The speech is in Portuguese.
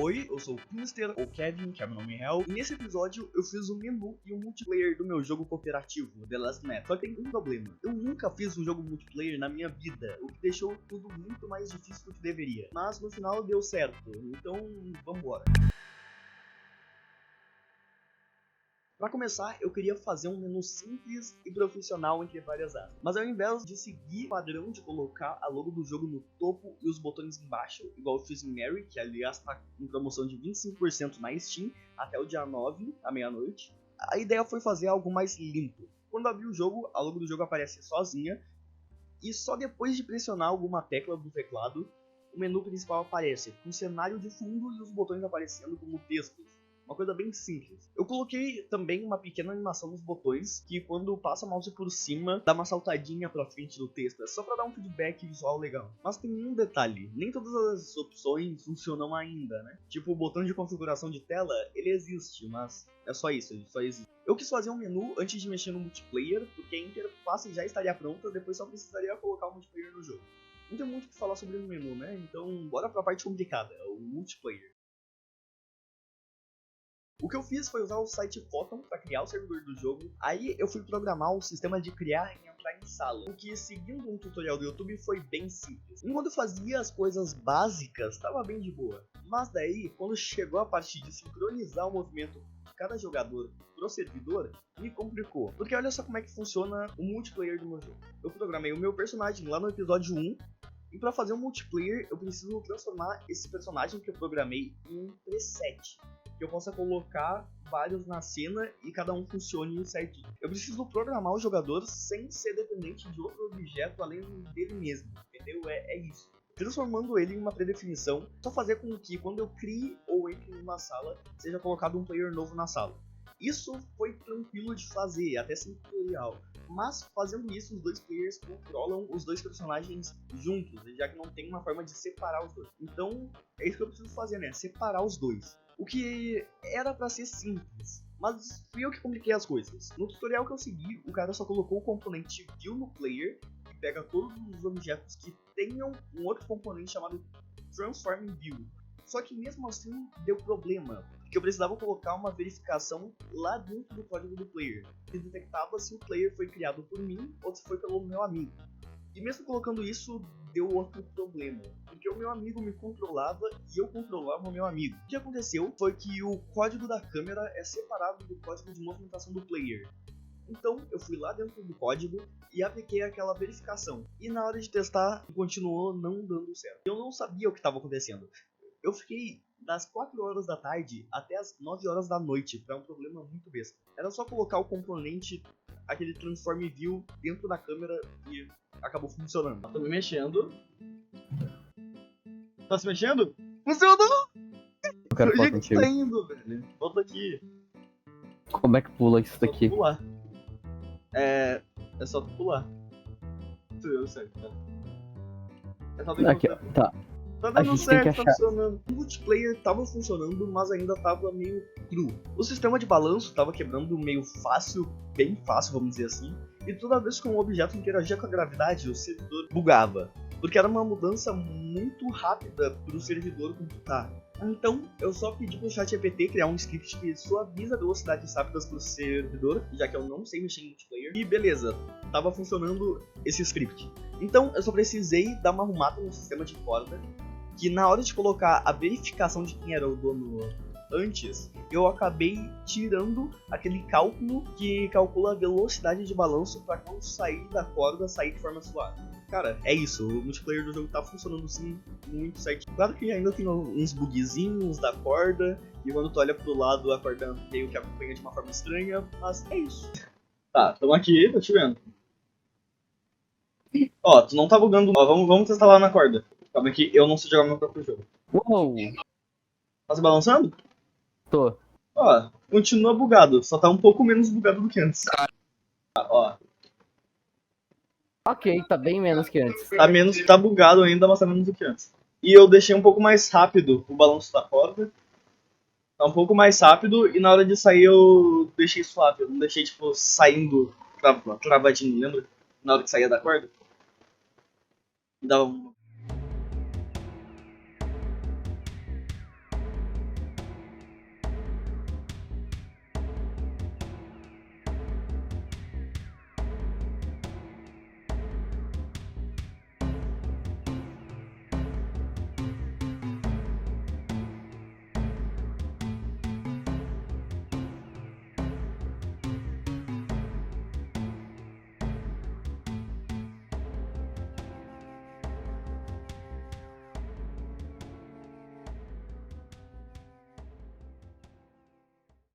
Oi, eu sou o Pinster, ou Kevin, que é meu nome real, e nesse episódio eu fiz o menu e o multiplayer do meu jogo cooperativo, The Last Map. Só que tem um problema, eu nunca fiz um jogo multiplayer na minha vida, o que deixou tudo muito mais difícil do que deveria. Mas no final deu certo, então vambora. Para começar, eu queria fazer um menu simples e profissional entre várias aspas. Mas ao invés de seguir o padrão de colocar a logo do jogo no topo e os botões embaixo, igual eu fiz em Mary, que aliás está em promoção de 25% na Steam até o dia 9, à meia-noite, a ideia foi fazer algo mais limpo. Quando abrir o jogo, a logo do jogo aparece sozinha, e só depois de pressionar alguma tecla do teclado, o menu principal aparece, com o cenário de fundo e os botões aparecendo como textos. Uma coisa bem simples. Eu coloquei também uma pequena animação nos botões, que quando passa o mouse por cima, dá uma saltadinha pra frente do texto. É só pra dar um feedback visual legal. Mas tem um detalhe, nem todas as opções funcionam ainda, né? Tipo, o botão de configuração de tela, ele existe, mas é só isso, ele só existe. Eu quis fazer um menu antes de mexer no multiplayer, porque a interface já estaria pronta, depois só precisaria colocar o multiplayer no jogo. Não tem muito o que falar sobre o menu, né? Então, bora pra parte complicada, o multiplayer. O que eu fiz foi usar o site Photon para criar o servidor do jogo. Aí eu fui programar o sistema de criar e entrar em sala, o que, seguindo um tutorial do YouTube, foi bem simples. Enquanto eu fazia as coisas básicas, estava bem de boa. Mas daí, quando chegou a parte de sincronizar o movimento de cada jogador pro servidor, me complicou. Porque olha só como é que funciona o multiplayer do meu jogo. Eu programei o meu personagem lá no episódio 1, e para fazer um multiplayer, eu preciso transformar esse personagem que eu programei em um preset, que eu possa colocar vários na cena e cada um funcione certinho. Eu preciso programar o jogador sem ser dependente de outro objeto além dele mesmo, entendeu? É isso. Transformando ele em uma predefinição, só fazer com que quando eu crie ou entre em uma sala, seja colocado um player novo na sala. Isso foi tranquilo de fazer, até sem tutorial. Mas fazendo isso, os dois players controlam os dois personagens juntos, já que não tem uma forma de separar os dois. Então, é isso que eu preciso fazer, né? Separar os dois. O que era pra ser simples, mas fui eu que compliquei as coisas. No tutorial que eu segui, o cara só colocou o componente View no player, que pega todos os objetos que tenham um outro componente chamado Transform View. Só que mesmo assim deu problema, porque eu precisava colocar uma verificação lá dentro do código do player, que detectava se o player foi criado por mim ou se foi pelo meu amigo. E mesmo colocando isso, deu outro problema, porque o meu amigo me controlava e eu controlava o meu amigo. O que aconteceu foi que o código da câmera é separado do código de movimentação do player. Então eu fui lá dentro do código e apliquei aquela verificação. E na hora de testar, continuou não dando certo. Eu não sabia o que estava acontecendo. Eu fiquei das 4 horas da tarde até as 9 horas da noite para um problema muito besta. Era só colocar o componente, aquele Transform View, dentro da câmera e acabou funcionando. Tô me mexendo. Tá se mexendo? Funcionou! Eu quero falar O contigo. tá indo, velho. Volta aqui. Como é que pula isso daqui? Só pular. É só tu pular. Tu viu certo, tá? É só Aqui, ó, tá. Tá A dando gente tem que certo, tá achar. funcionando. O multiplayer tava funcionando, mas ainda tava meio cru. O sistema de balanço tava quebrando meio fácil, bem fácil, vamos dizer assim. E toda vez que um objeto interagia com a gravidade, o servidor bugava. Porque era uma mudança muito rápida pro servidor computar. Então, eu só pedi pro ChatGPT criar um script que suaviza velocidades rápidas pro servidor, já que eu não sei mexer em multiplayer. E beleza, tava funcionando esse script. Então, eu só precisei dar uma arrumada no sistema de corda, que na hora de colocar a verificação de quem era o dono antes, eu acabei tirando aquele cálculo que calcula a velocidade de balanço para quando sair da corda, sair de forma suave. Cara, é isso, o multiplayer do jogo tá funcionando sim muito certinho. Claro que ainda tem uns bugzinhos da corda, e quando tu olha pro lado a corda meio que acompanha de uma forma estranha, mas é isso. Tá, tamo aqui, tô te vendo. Ó, tu não tá bugando, ó, vamos testar lá na corda. Calma que eu não sei jogar meu próprio jogo. Uou! Tá se balançando? Tô. Ó, continua bugado, só tá um pouco menos bugado do que antes. Ó, Ok, tá bem menos que antes. tá bugado ainda, mas tá menos do que antes. E eu deixei um pouco mais rápido o balanço da corda. Tá um pouco mais rápido e na hora de sair eu deixei suave. Eu não deixei, tipo, saindo travadinho, lembra? Na hora que saía da corda. Dava um